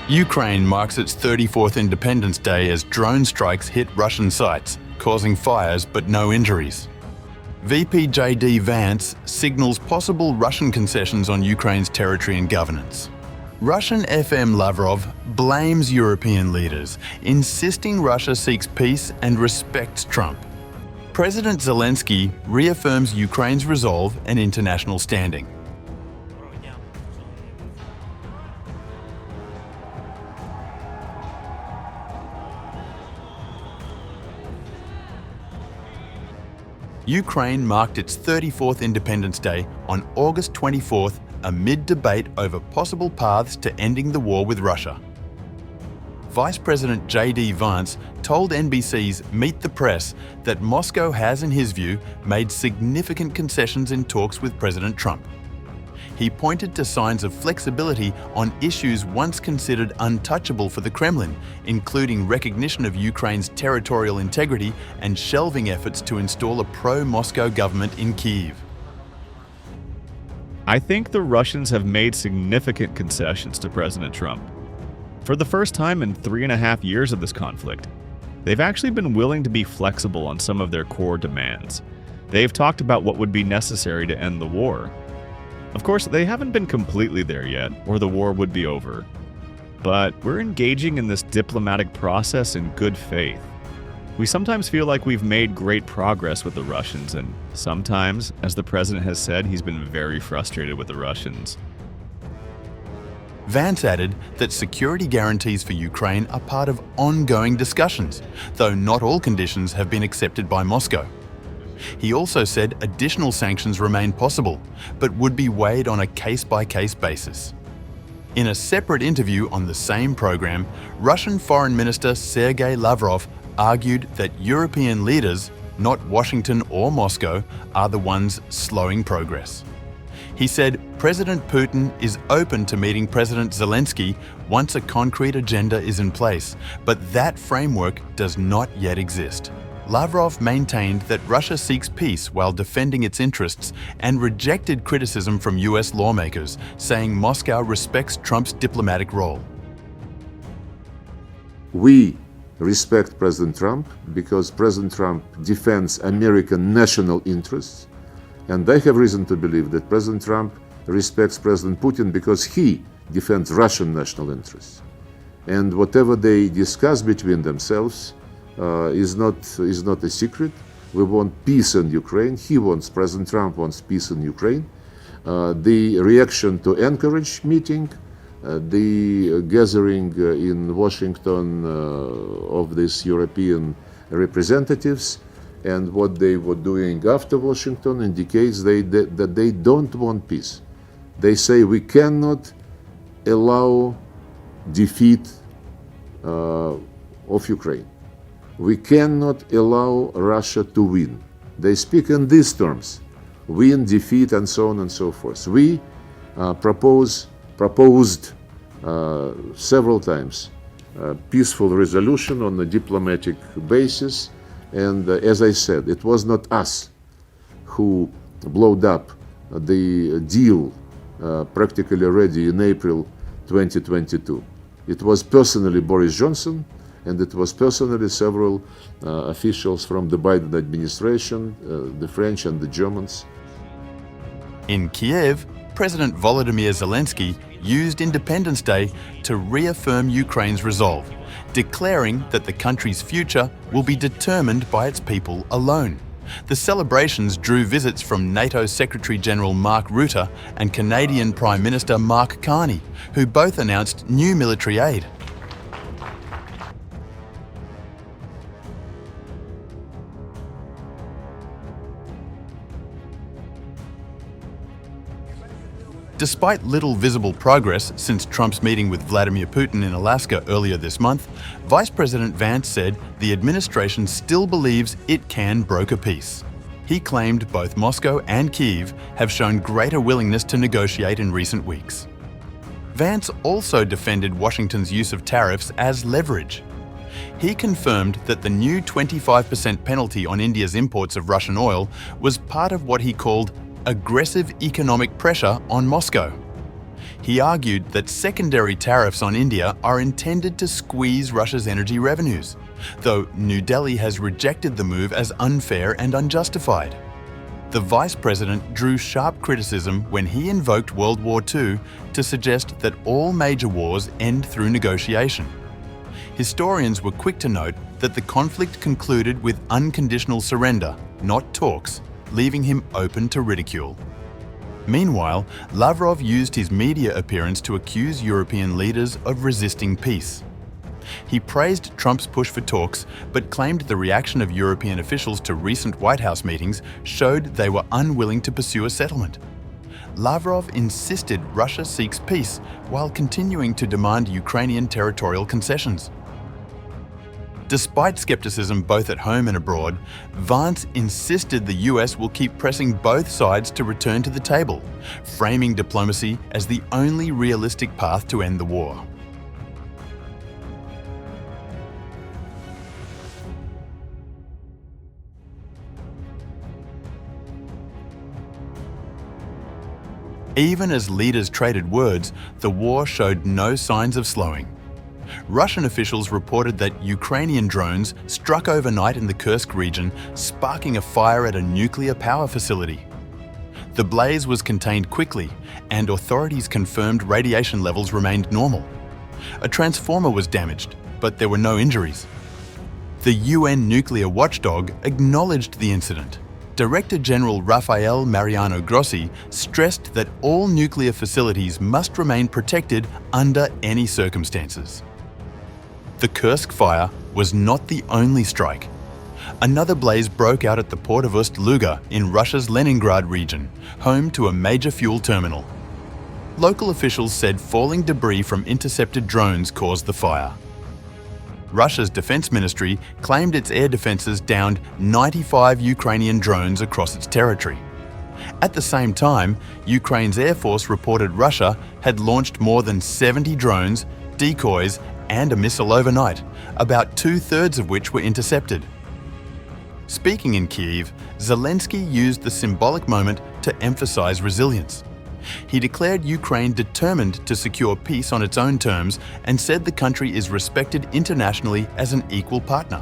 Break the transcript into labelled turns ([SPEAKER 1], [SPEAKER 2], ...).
[SPEAKER 1] Ukraine marks its 34th Independence Day as drone strikes hit Russian sites, causing fires but no injuries. VP JD Vance signals possible Russian concessions on Ukraine's territory and governance. Russian FM Lavrov blames European leaders, insisting Russia seeks peace and respects Trump. President Zelenskyy reaffirms Ukraine's resolve and international standing. Ukraine marked its 34th Independence Day on August 24th amid debate over possible paths to ending the war with Russia. Vice President JD Vance told NBC's Meet the Press that Moscow has, in his view, made significant concessions in talks with President Trump. He pointed to signs of flexibility on issues once considered untouchable for the Kremlin, including recognition of Ukraine's territorial integrity and shelving efforts to install a pro-Moscow government in Kyiv.
[SPEAKER 2] I think the Russians have made significant concessions to President Trump. For the first time in 3.5 years of this conflict, they've actually been willing to be flexible on some of their core demands. They've talked about what would be necessary to end the war. Of course, they haven't been completely there yet, or the war would be over. But we're engaging in this diplomatic process in good faith. We sometimes feel like we've made great progress with the Russians, and sometimes, as the president has said, he's been very frustrated with the Russians.
[SPEAKER 1] Vance added that security guarantees for Ukraine are part of ongoing discussions, though not all conditions have been accepted by Moscow. He also said additional sanctions remain possible, but would be weighed on a case-by-case basis. In a separate interview on the same program, Russian Foreign Minister Sergey Lavrov argued that European leaders, not Washington or Moscow, are the ones slowing progress. He said President Putin is open to meeting President Zelenskyy once a concrete agenda is in place, but that framework does not yet exist. Lavrov maintained that Russia seeks peace while defending its interests and rejected criticism from US lawmakers, saying Moscow respects Trump's diplomatic role.
[SPEAKER 3] We respect President Trump because President Trump defends American national interests, and I have reason to believe that President Trump respects President Putin because he defends Russian national interests. And whatever they discuss between themselves is not a secret. We want peace in Ukraine. President Trump wants peace in Ukraine. The reaction to Anchorage meeting, the gathering in Washington of these European representatives, and what they were doing after Washington indicates that they don't want peace. They say we cannot allow defeat of Ukraine. We cannot allow Russia to win. They speak in these terms: win, defeat, and so on and so forth. We proposed several times peaceful resolution on a diplomatic basis, and as I said, it was not us who blowed up the deal practically ready in April 2022. It was personally Boris Johnson, and it was personally several officials from the Biden administration, the French and the Germans.
[SPEAKER 1] In Kyiv, President Volodymyr Zelenskyy used Independence Day to reaffirm Ukraine's resolve, declaring that the country's future will be determined by its people alone. The celebrations drew visits from NATO Secretary-General Mark Rutte and Canadian Prime Minister Mark Carney, who both announced new military aid. Despite little visible progress since Trump's meeting with Vladimir Putin in Alaska earlier this month, Vice President Vance said the administration still believes it can broker peace. He claimed both Moscow and Kyiv have shown greater willingness to negotiate in recent weeks. Vance also defended Washington's use of tariffs as leverage. He confirmed that the new 25% penalty on India's imports of Russian oil was part of what he called aggressive economic pressure on Moscow. He argued that secondary tariffs on India are intended to squeeze Russia's energy revenues, though New Delhi has rejected the move as unfair and unjustified. The Vice President drew sharp criticism when he invoked World War II to suggest that all major wars end through negotiation. Historians were quick to note that the conflict concluded with unconditional surrender, not talks, leaving him open to ridicule. Meanwhile, Lavrov used his media appearance to accuse European leaders of resisting peace. He praised Trump's push for talks, but claimed the reaction of European officials to recent White House meetings showed they were unwilling to pursue a settlement. Lavrov insisted Russia seeks peace while continuing to demand Ukrainian territorial concessions. Despite skepticism both at home and abroad, Vance insisted the US will keep pressing both sides to return to the table, framing diplomacy as the only realistic path to end the war. Even as leaders traded words, the war showed no signs of slowing. Russian officials reported that Ukrainian drones struck overnight in the Kursk region, sparking a fire at a nuclear power facility. The blaze was contained quickly, and authorities confirmed radiation levels remained normal. A transformer was damaged, but there were no injuries. The UN nuclear watchdog acknowledged the incident. Director General Raffaele Mariano Grossi stressed that all nuclear facilities must remain protected under any circumstances. The Kursk fire was not the only strike. Another blaze broke out at the port of Ust-Luga in Russia's Leningrad region, home to a major fuel terminal. Local officials said falling debris from intercepted drones caused the fire. Russia's defense ministry claimed its air defenses downed 95 Ukrainian drones across its territory. At the same time, Ukraine's Air Force reported Russia had launched more than 70 drones, decoys, and a missile overnight, about 2/3 of which were intercepted. Speaking in Kyiv, Zelenskyy used the symbolic moment to emphasize resilience. He declared Ukraine determined to secure peace on its own terms and said the country is respected internationally as an equal partner.